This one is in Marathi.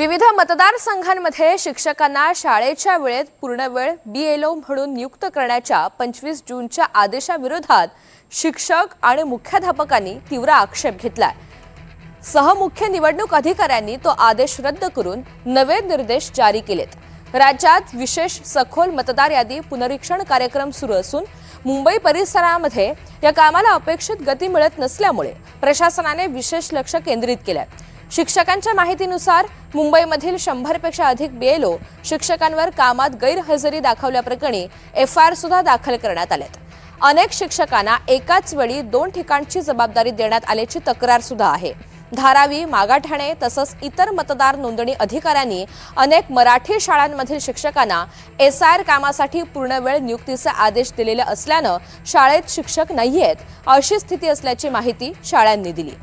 विविध मतदारसंघांमध्ये शिक्षकांना शाळेच्या वेळेत पूर्णवेळ बीएलओ म्हणून नियुक्त करण्याच्या 25 जूनच्या आदेशाविरोधात शिक्षक आणि मुख्याध्यापकांनी तीव्र आक्षेप घेतलाय। सहमुख्य निवडणूक अधिकाऱ्यांनी तो आदेश रद्द करून नवे निर्देश जारी केलेत। राज्यात विशेष सखोल मतदार यादी पुनरीक्षण कार्यक्रम सुरू असून मुंबई परिसरामध्ये या कामाला अपेक्षित गती मिळत नसल्यामुळे प्रशासनाने विशेष लक्ष केंद्रित केलंय। शिक्षकांच्या माहितीनुसार मुंबईमधील 100 पेक्षा अधिक बीएलओ शिक्षकांवर कामात गैरहजेरी दाखवल्याप्रकरणी एफआयआर सुद्धा दाखल करण्यात आलेत। अनेक शिक्षकांना एकाच वेळी 2 ठिकाणची जबाबदारी देण्यात आल्याची तक्रार सुद्धा आहे। धारावी, मागाठाणे तसंच इतर मतदार नोंदणी अधिकाऱ्यांनी अनेक मराठी शाळांमधील शिक्षकांना एसआयआर कामासाठी पूर्णवेळ नियुक्तीचे आदेश दिलेले असल्यानं शाळेत शिक्षक नाहीयेत अशी स्थिती असल्याची माहिती शाळांनी दिली।